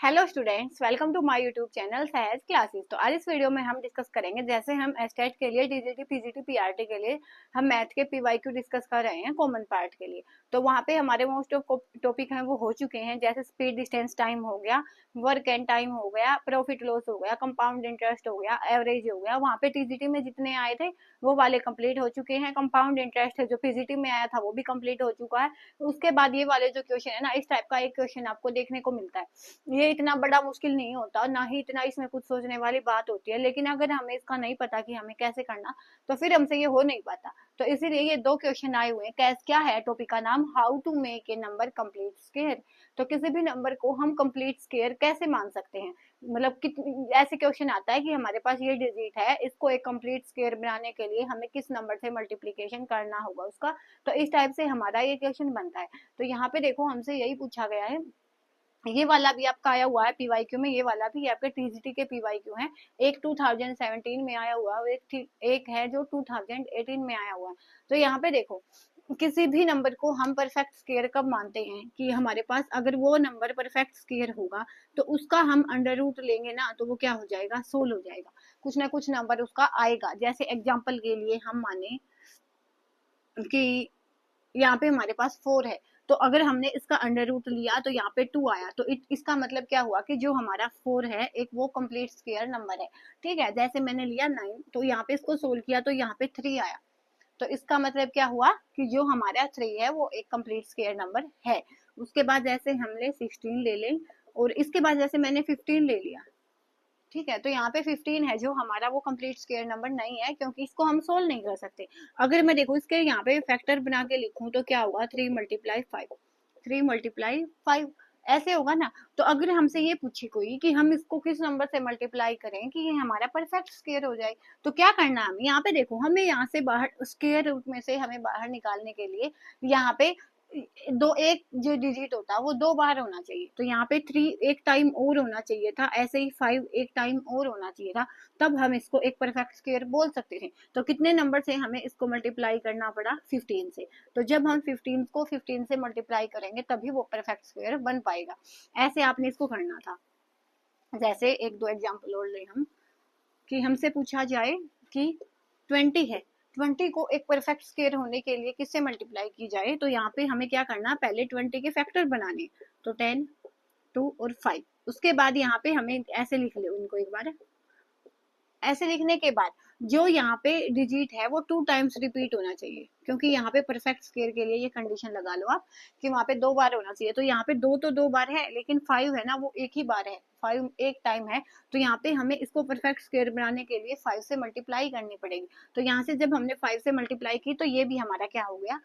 Hello students, welcome to my YouTube channel Sahaj classes. तो आज इस वीडियो में हम डिस्कस करेंगे, जैसे हम एस्टेट के लिए, टीजीटी, पीजीटी, पीआरटी के लिए हम मैथ के पीवाईक्यू डिस्कस कर रहे हैं कॉमन पार्ट के लिए। तो वहाँ पे हमारे मोस्ट ऑफ टॉपिक हैं वो हो चुके हैं, जैसे स्पीड डिस्टेंस टाइम हो गया, वर्क एंड टाइम हो गया, प्रॉफिट लॉस हो गया, कंपाउंड इंटरेस्ट हो गया, एवरेज हो गया। वहाँ पे टीजीटी में जितने आए थे वो वाले कंप्लीट हो चुके हैं। कंपाउंड इंटरेस्ट है जो पीजीटी में आया था वो भी कंप्लीट हो चुका है। उसके बाद ये वाले जो क्वेश्चन है ना, इस टाइप का एक क्वेश्चन आपको देखने को मिलता है। ये इतना बड़ा मुश्किल नहीं होता, ना ही इतना इसमें कुछ सोचने वाली बात होती है, लेकिन अगर हमें इसका नहीं पता कि हमें कैसे करना, तो फिर हमसे ये हो नहीं पाता। तो इसीलिए ये दो क्वेश्चन आए हुए हैं। क्या है टॉपिक का नाम? How to make a number complete square. तो किसी भी नंबर को हम कंप्लीट स्क्वायर कैसे मान सकते हैं, मतलब ऐसे क्वेश्चन आता है कि हमारे पास ये डिजिट है, इसको एक कंप्लीट स्क्वायर बनाने के लिए हमें किस नंबर से मल्टीप्लीकेशन करना होगा उसका। तो इस टाइप से हमारा ये क्वेश्चन बनता है। तो यहाँ पे देखो हमसे यही पूछा गया है। ये वाला भी आपका आया हुआ है पीवाईक्यू में, ये वाला भी आपके टीजीटी के पीवाईक्यू है। एक 2017 में आया हुआ है, एक है जो 2018 में आया हुआ है। तो यहाँ पे देखो, किसी भी नंबर को हम परफेक्ट स्क्वायर कब मानते हैं कि हमारे पास अगर वो नंबर परफेक्ट स्क्वायर होगा तो उसका हम अंडर रूट लेंगे ना, तो वो क्या हो जाएगा? सोल हो जाएगा। कुछ ना कुछ नंबर उसका आएगा। जैसे एग्जाम्पल के लिए हम माने कि यहाँ पे हमारे पास 4 है, तो अगर हमने इसका अंडर रूट लिया तो यहाँ पे 2 आया, तो इसका मतलब क्या हुआ कि जो हमारा 4 है एक वो कंप्लीट स्क्वायर नंबर है। ठीक है, जैसे मैंने लिया 9, तो यहाँ पे इसको सोल्व किया तो यहाँ पे 3 आया, तो इसका मतलब क्या हुआ कि जो हमारा 3 है वो एक कंप्लीट स्क्वायर नंबर है। उसके बाद जैसे हमने 16 ले लें, और इसके बाद जैसे मैंने 15 ले लिया। ठीक है, तो यहाँ पे 15 है जो हमारा वो कंप्लीट स्क्वायर नंबर नहीं है, क्योंकि इसको हम सोल्व नहीं कर सकते। अगर मैं देखो इसके यहाँ पे फैक्टर बना के लिखूं तो क्या होगा? 3 मल्टीप्लाई 5, 3 मल्टीप्लाई 5, ऐसे होगा ना। तो अगर हमसे ये पूछे कोई कि हम इसको किस नंबर से मल्टीप्लाई करें कि ये हमारा परफेक्ट स्क्वायर हो जाए, तो क्या करना है हमें? यहाँ पे देखो, हमें यहाँ से बाहर स्क्वायर रूट में से हमें बाहर निकालने के लिए यहाँ पे दो, एक जो डिजिट होता है वो 2 बार होना चाहिए, तो यहाँ पे 3 एक टाइम और होना चाहिए था, ऐसे ही 5 एक टाइम और होना चाहिए था, तब हम इसको एक परफेक्ट स्क्वायर बोल सकते थे। तो कितने नंबर से हमें इसको मल्टीप्लाई करना पड़ा? 15 से। तो जब हम 15 को 15 से मल्टीप्लाई करेंगे तभी वो परफेक्ट स्क्वायर बन पाएगा। ऐसे आपने इसको करना था। जैसे एक दो एग्जाम्पल और ले हम, कि हमसे पूछा जाए कि 20 है, 20 को एक परफेक्ट स्क्वायर होने के लिए किससे मल्टीप्लाई की जाए, तो यहाँ पे हमें क्या करना? पहले 20 के फैक्टर बनाने, तो 10, 2 और 5। उसके बाद यहाँ पे हमें ऐसे लिख लो उनको एक बार। ऐसे लिखने के बाद जो यहाँ पे डिजिट है वो 2 टाइम्स रिपीट होना चाहिए, क्योंकि यहाँ पे परफेक्ट स्क्वायर के लिए ये कंडीशन लगा लो आप कि वहां पे 2 बार होना चाहिए। तो यहाँ पे 2 तो 2 बार है, लेकिन 5 है ना वो एक ही बार है, 5 एक टाइम है। तो यहाँ पे हमें इसको परफेक्ट स्क्वायर बनाने के लिए 5 से मल्टीप्लाई करनी पड़ेगी। तो यहाँ से जब हमने 5 से मल्टीप्लाई की तो ये भी हमारा क्या हो गया?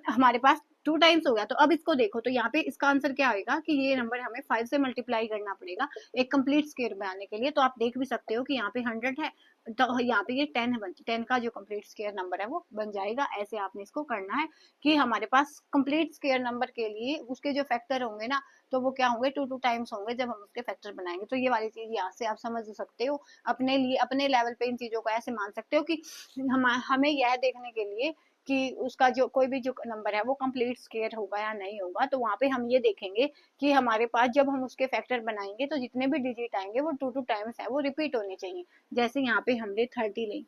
हमारे पास 2 टाइम्स हो गया। तो अब इसको देखो, तो यहाँ पे इसका आंसर क्या आएगा कि ये नंबर हमें 5 से मल्टीप्लाई करना पड़ेगा एक कंप्लीट स्क्वायर बनाने के लिए। तो आप देख भी सकते हो कि यहाँ पे 100 है, तो यहाँ पे ये 10 है, 10 का जो कंप्लीट स्क्वायर नंबर है वो बन जाएगा। ऐसे आपने इसको करना है कि हमारे पास कंप्लीट स्क्वायर नंबर के लिए उसके जो फैक्टर होंगे ना, तो वो क्या होंगे? 2 टाइम्स होंगे जब हम उसके फैक्टर बनाएंगे। तो ये वाली चीज यहाँ से आप समझ सकते हो अपने लिए, अपने लेवल पे इन चीजों को ऐसे मान सकते हो कि हमें यह देखने के लिए कि उसका जो कोई भी जो नंबर है वो कंप्लीट स्क्वायर होगा या नहीं होगा, तो वहां पे हम ये देखेंगे कि हमारे पास जब हम उसके फैक्टर बनाएंगे तो जितने भी डिजिट आएंगे वो 2 टाइम्स है वो रिपीट होने चाहिए। जैसे यहाँ पे हमने 30 ले,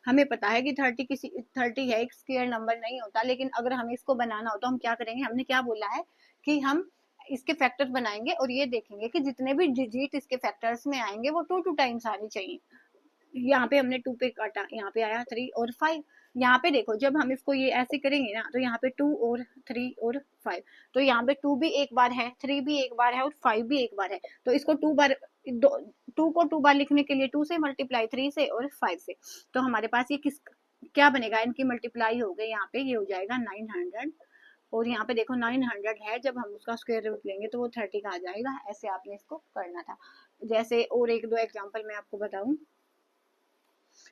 हमें पता है कि 30 है, एक स्क्वायर नंबर नहीं होता, लेकिन अगर हमें इसको बनाना हो तो हम क्या करेंगे? हमने क्या बोला है कि हम इसके फैक्टर बनाएंगे और ये देखेंगे कि जितने भी डिजिट इसके फैक्टर्स में आएंगे वो 2 टाइम्स आने चाहिए। यहाँ पे हमने 2 पे काटा, यहाँ पे आया 3 और 5। यहाँ पे देखो, जब हम इसको ये ऐसे करेंगे ना, तो यहाँ पे 2 और 3 और 5, तो यहाँ पे 2 भी एक बार है, 3 भी एक बार है और 5 भी एक बार है। तो इसको 2 बार, 2 को 2 बार लिखने के लिए 2 से मल्टीप्लाई, 3 से और 5 से, तो हमारे पास ये क्या बनेगा? इनकी मल्टीप्लाई हो गई, यहाँ पे ये हो जाएगा 900। और यहाँ पे देखो 900 है, जब हम उसका स्क्वायर रूट लेंगे तो वो 30 का आ जाएगा। ऐसे आपने इसको करना था। जैसे और एक दो एग्जाम्पल मैं आपको बताऊं,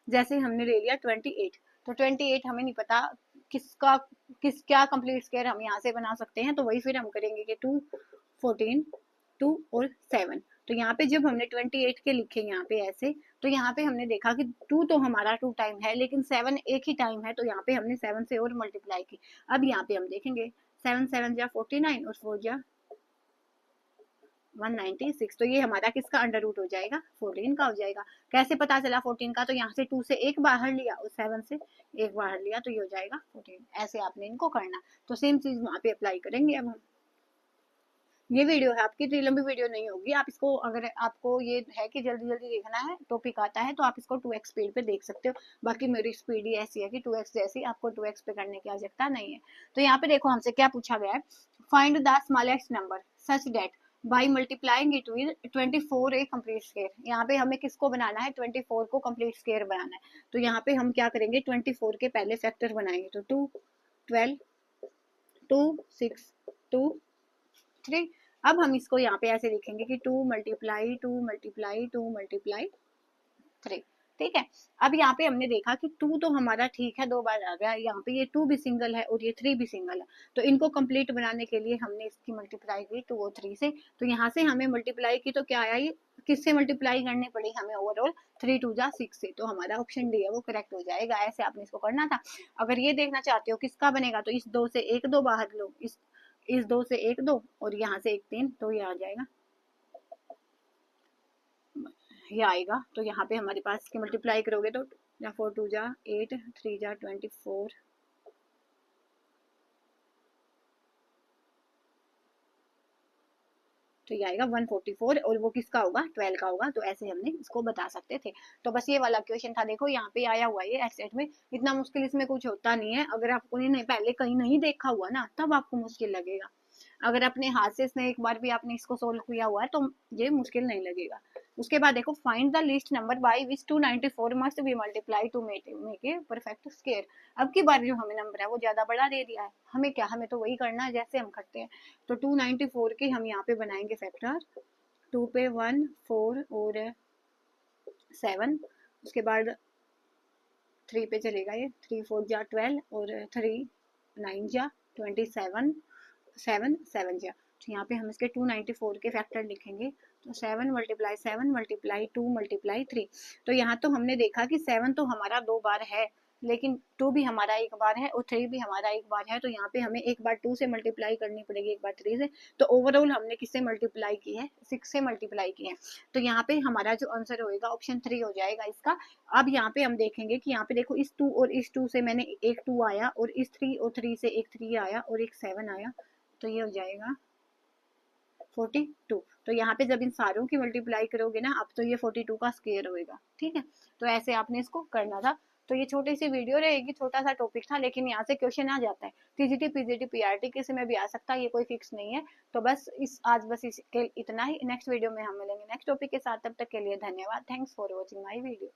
जैसे हमने ले लिया 28, तो 28 हमें नहीं पता किसका क्या कंप्लीट स्क्वायर हम यहाँ से बना सकते हैं, तो वही फिर हम करेंगे कि 2, 14, 2 और 7। तो यहाँ पे जब हमने 28 के लिखे यहाँ पे ऐसे, तो यहाँ पे हमने देखा कि 2 तो हमारा 2 टाइम है, लेकिन 7 एक ही टाइम है, तो यहाँ पे हमने 7 से और मल्टीप्लाई की। अब यहाँ पे हम देखेंगे 7 7 जा 49 और 4 जा 196। तो ये हमारा किसका अंडर रूट हो जाएगा, 14 का हो जाएगा। कैसे पता चला 14 का, तो यहाँ से 2 से एक बाहर लिया और 7 से एक बाहर लिया, तो ये हो जाएगा 14। ऐसे आपने इनको करना। तो सेम चीज वहां पे अप्लाई करेंगे। अब हम, ये वीडियो है आपकी, इतनी लंबी वीडियो नहीं होगी। आप इसको, अगर आपको ये है कि जल्दी जल्दी देखना है, टॉपिक आता है, तो आप इसको 2x स्पीड पे देख सकते हो। बाकी मेरी स्पीड ही ऐसी है कि 2x जैसी, आपको 2x पे करने की आवश्यकता नहीं है। तो यहाँ पे देखो हमसे क्या पूछा गया है, find the smallest number such that by multiplying it with 24 A complete square. यहाँ पे हमें किसको बनाना है, 24 को कंप्लीट स्केयर बनाना है। तो यहाँ पे हम क्या करेंगे, 24 के पहले फैक्टर बनाएंगे। तो 2, 12, 2, 6, 2, 3। अब हम इसको यहाँ पे ऐसे लिखेंगे कि 2 मल्टीप्लाई 2 मल्टीप्लाई 2 मल्टीप्लाई 3। ठीक है। अब यहाँ पे हमने देखा कि 2 तो हमारा ठीक है, 2 बार आ गया। यहाँ पे ये 2 भी सिंगल है और ये 3 भी सिंगल है। तो इनको कंप्लीट बनाने के लिए हमने इसकी मल्टीप्लाई की 2 और 3 से। तो यहाँ से हमें मल्टीप्लाई की तो क्या आया, ये किससे मल्टीप्लाई करनी पड़ी हमें, ओवरऑल 3 2 जा 6 से। तो हमारा ऑप्शन डी है वो करेक्ट हो जाएगा। ऐसे आपने इसको करना था। अगर ये देखना चाहते हो किसका बनेगा, तो इस 2 से एक 2 बाहर लो, इस 2 से एक 2 और यहाँ से एक 3, तो ये आ जाएगा, ये आएगा। तो यहाँ पे हमारे पास की मल्टीप्लाई करोगे तो 4 2 जा 8, 3 जा 24, तो ये आएगा 144। और वो किसका होगा, 12 का होगा। तो ऐसे हमने इसको बता सकते थे। तो बस ये वाला क्वेश्चन था। देखो यहाँ पे आया हुआ है एसेट में, इतना मुश्किल इसमें कुछ होता नहीं है। अगर आपको नहीं पहले कहीं नहीं देखा हुआ ना, तब आपको मुश्किल लगेगा। अगर अपने हाथ से इसने एक बार भी आपने इसको सोल्व किया हुआ है तो ये मुश्किल नहीं लगेगा। उसके बाद देखो, find the least number by which 294 must be multiply two make a perfect square. अब की बार जो हमें नंबर है वो ज्यादा बड़ा दे दिया है, हमें क्या, हमें तो वही करना है जैसे हम करते हैं। तो 294 के हम यहाँ पे बनाएंगे फैक्टर। 2 पे 1 4 और 7, उसके बाद 3 पे चलेगा ये, 3 4 जा 12 और 3 9 जा 27, 7 7 जा। तो यहाँ पे हम इसके 294 के फैक्टर लिखेंगे। तो 7 मल्टीप्लाई 7 मल्टीप्लाई 2 मल्टीप्लाई 3। तो यहाँ तो हमने देखा कि 7 तो हमारा 2 बार है, लेकिन 2 भी हमारा एक बार है और 3 भी हमारा एक बार है। तो यहाँ पे हमें एक बार 2 से मल्टीप्लाई करनी पड़ेगी, एक बार 3 से। तो ओवरऑल हमने किससे मल्टीप्लाई की है, 6 से मल्टीप्लाई की है। तो यहाँ पे हमारा जो आंसर होएगा ऑप्शन 3 हो जाएगा इसका। अब यहाँ पे हम देखेंगे कि यहाँ पे देखो, इस 2 और इस 2 से मैंने एक 2 आया, और इस 3 और 3 से एक 3 आया और एक 7 आया। तो ये हो जाएगा 42। तो यहाँ पे जब इन सारों की मल्टीप्लाई करोगे ना, अब तो ये 42 का स्क्वायर होएगा। ठीक है। तो ऐसे आपने इसको करना था। तो ये छोटी सी वीडियो रहेगी, छोटा सा टॉपिक था, लेकिन यहाँ से क्वेश्चन आ जाता है। टीजीटी पीजीटी पीआरटी किसी में भी आ सकता है, ये कोई फिक्स नहीं है। तो बस आज बस इसके इतना ही। नेक्स्ट वीडियो में हम मिलेंगे नेक्स्ट टॉपिक के साथ। तब तक के लिए धन्यवाद। Thanks for watching my video.